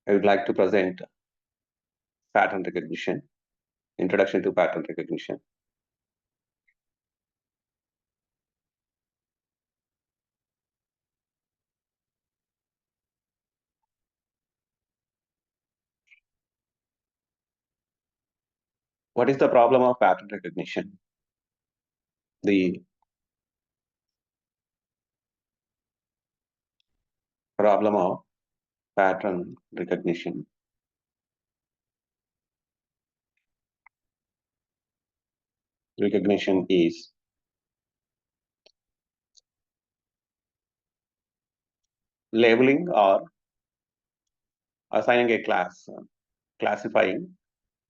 I would like to present pattern recognition, introduction to pattern recognition. What is the problem of pattern recognition? The problem of pattern recognition is labeling or assigning a class, classifying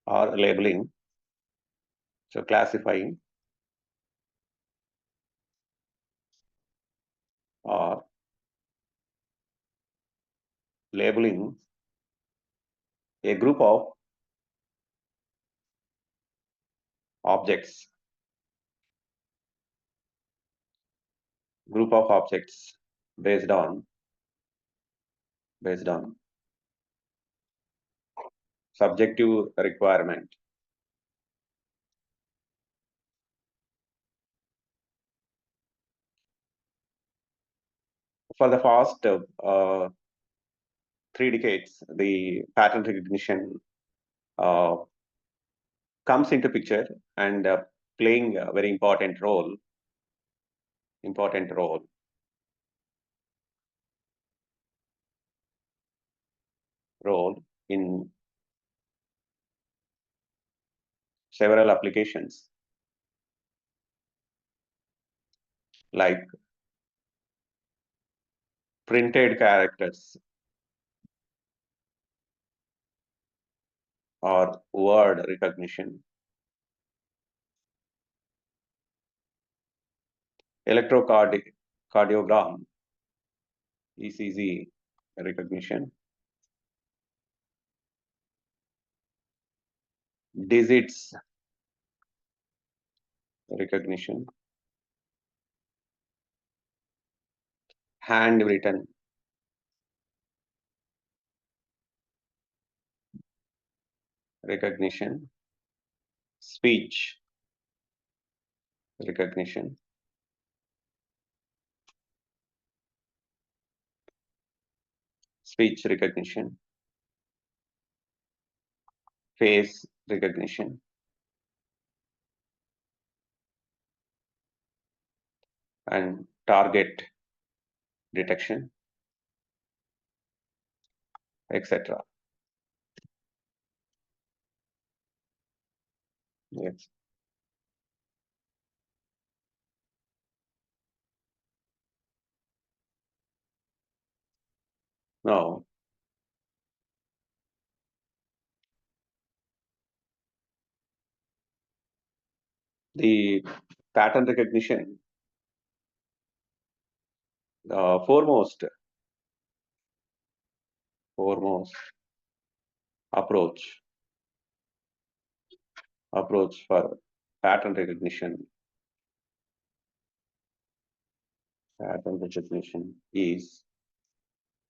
or labeling. So classifying or labeling a group of objects, based on subjective requirement. For the past 3 decades, the pattern recognition uh, comes into picture and playing a very important role in several applications, like printed characters or word recognition, electrocardiogram, ECG recognition, digits recognition, handwritten recognition, speech recognition, face recognition, and target detection, etc. Yes. Now, the pattern recognition, foremost approach for pattern recognition is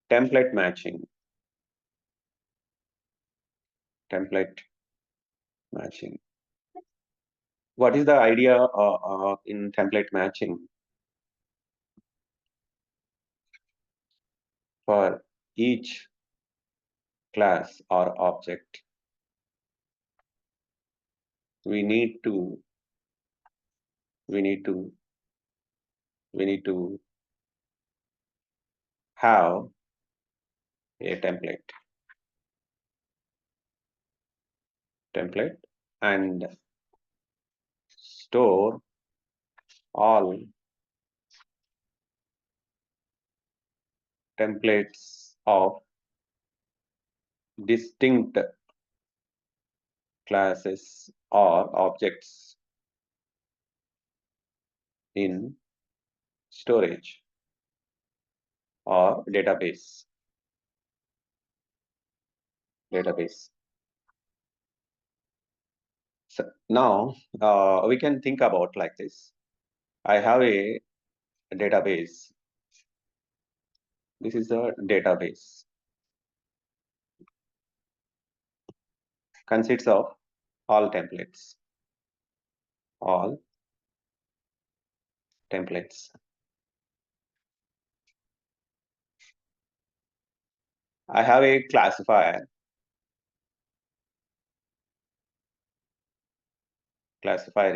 template matching. What is the idea in template matching? For each class or object, we need to have a template and store all templates of distinct classes or objects in storage or database. So now we can think about like this. I have a database. This is a database. consists of all templates. All templates. I have a classifier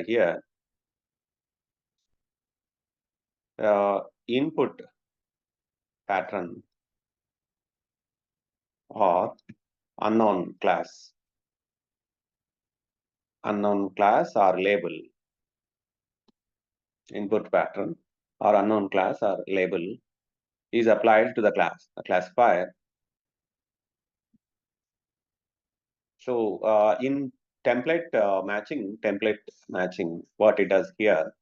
here. Input pattern or unknown class. Unknown class or label. Input pattern or unknown class or label is applied to the classifier. So in template matching, what it does here,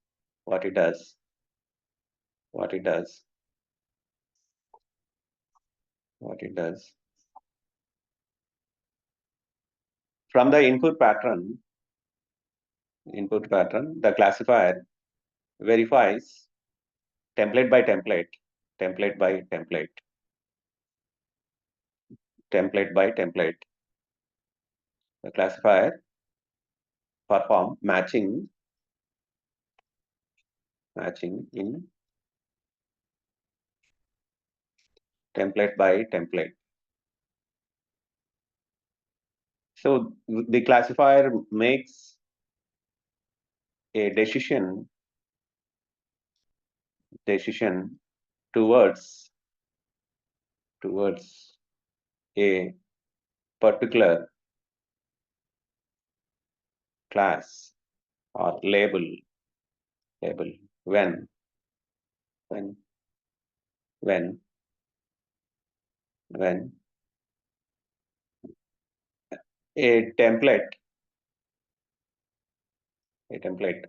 what it does, from the input pattern, the classifier verifies template by template, template by template, template by template. The classifier perform matching in template by template. So the classifier makes a decision towards a particular class or label when a template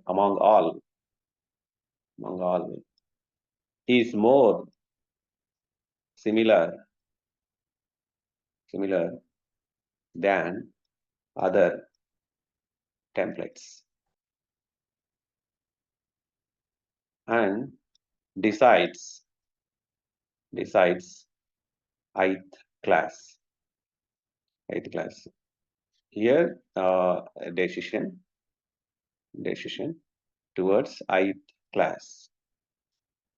among all is more similar than other templates and decides ith class. Here decision towards ith class.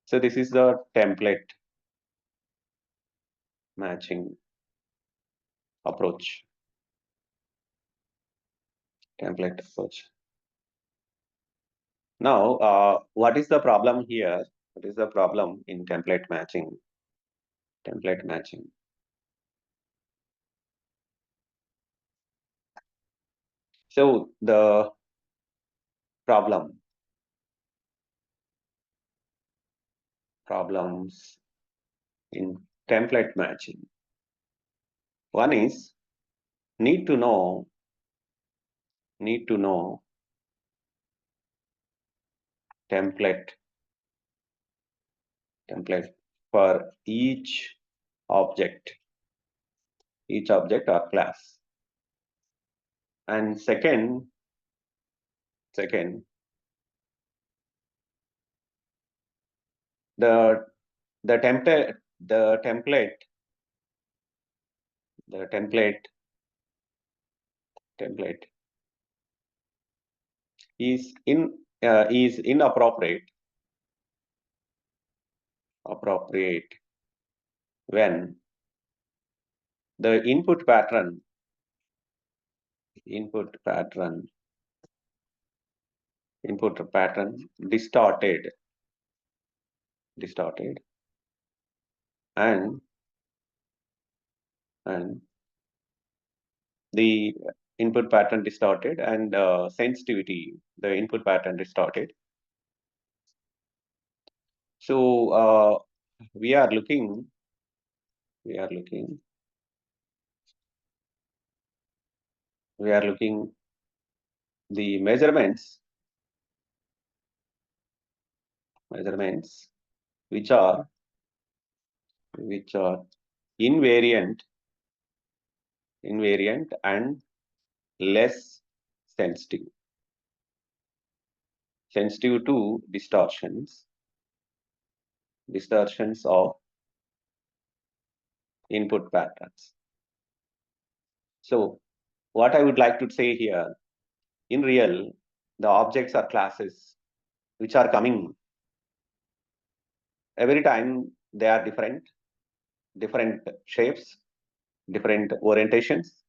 So this is the template matching approach. Now, what is the problem here? What is the problem in template matching? So the problems in template matching. One is need to know template for each object or class. And second, the template is inappropriate when the input pattern distorted and the input pattern distorted and sensitivity, the input pattern distorted. So we are looking the measurements which are invariant and less sensitive to distortions of input patterns. So what I would like to say here, in real, the objects are classes which are coming every time. They are different shapes, different orientations.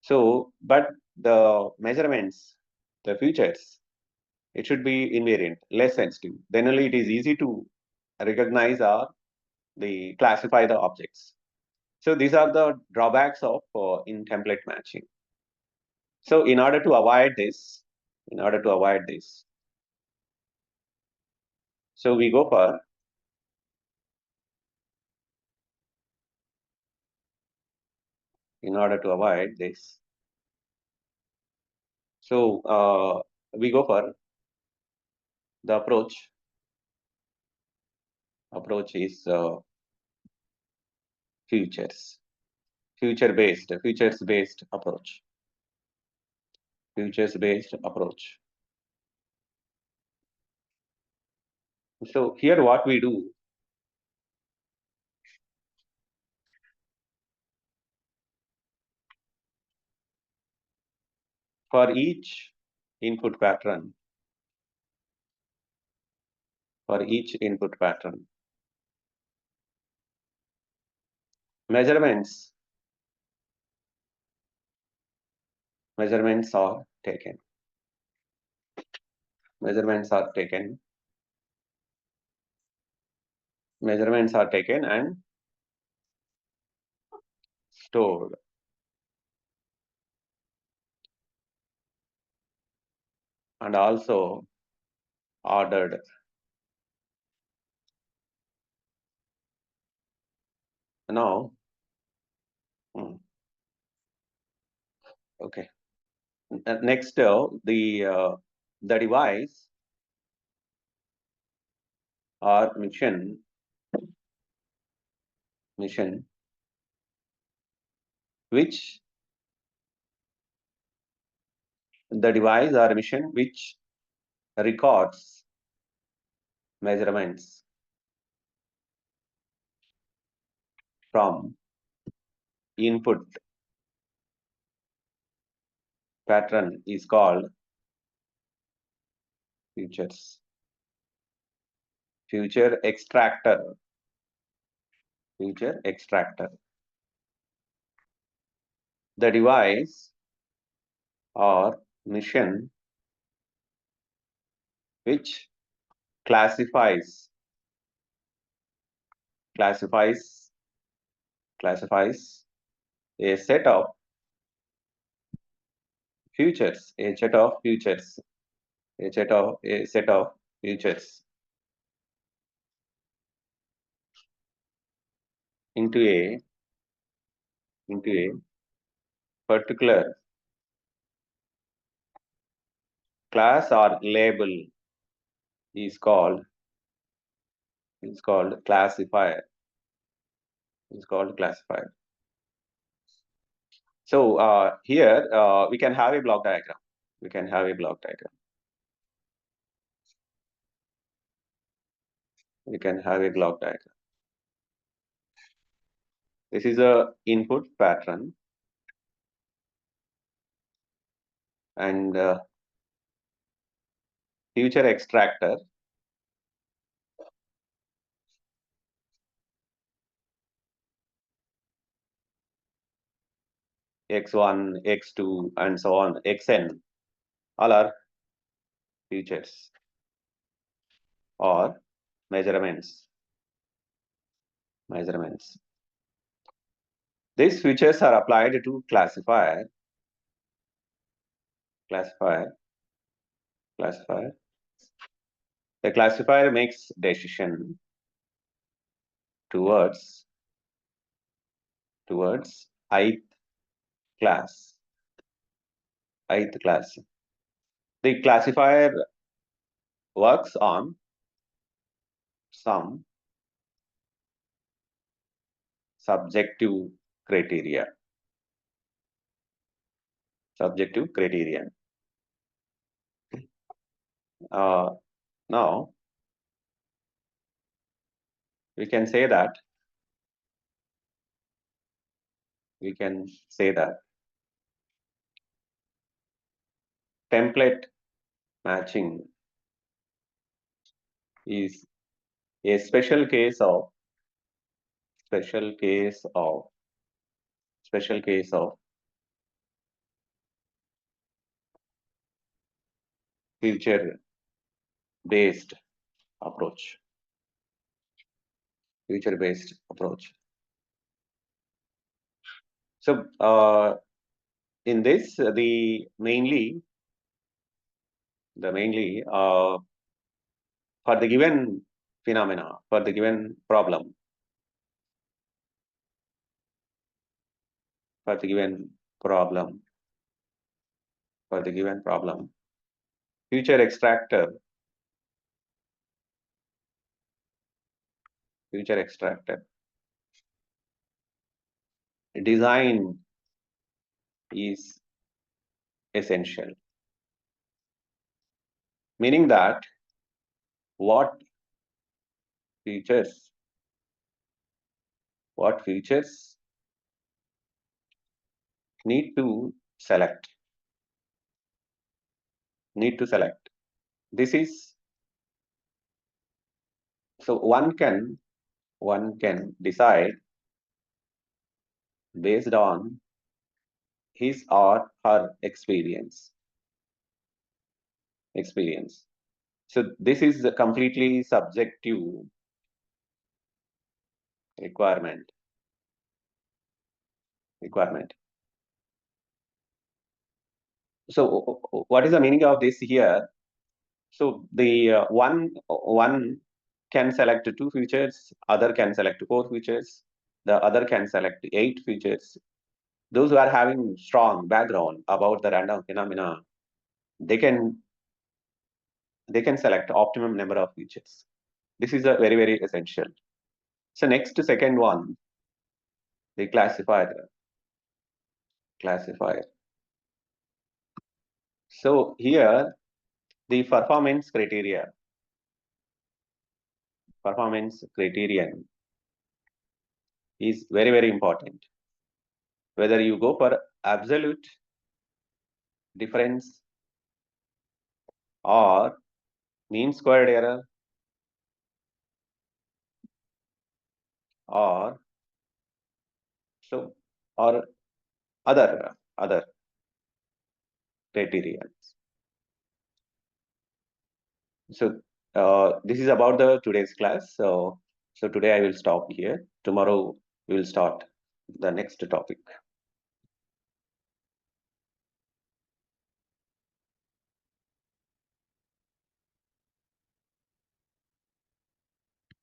So, but the measurements, the features, it should be invariant, less sensitive. Then only it is easy to recognize or the classify the objects. So these are the drawbacks of in template matching. So in order to avoid this, so we go for in order to avoid this. So we go for the approach. Approach is futures based approach. Futures based approach. So here what we do, for each input pattern, measurements are taken. Measurements are taken and stored and also ordered. Now, okay. Next, the device or mission which the device or mission which records measurements from input pattern is called future extractor. The device or mission which classifies a set of futures, a set of futures into a particular class or label is called classifier. So here we can have a block diagram. This is a input pattern, and future extractor x1, x2, and so on, xn, all are futures or measurements. These features are applied to classifier. The classifier makes decision towards ith class. The classifier works on some subjective criteria. Now we can say that template matching is a special case of feature based approach. So in this, the mainly for the given phenomena, for the given problem, for the given problem, feature extractor design is essential, meaning that what features need to select. This is so one can decide based on his or her experience. So this is a completely subjective requirement. So what is the meaning of this here? So the one can select 2 features, other can select 4 features, the other can select 8 features. Those who are having strong background about the random phenomena, they can select optimum number of features. This is a very essential. So next, second one, the classifier. So here the performance criterion is very important. Whether you go for absolute difference or mean squared error or other criteria. So this is about the today's class. So today I will stop here. Tomorrow we will start the next topic.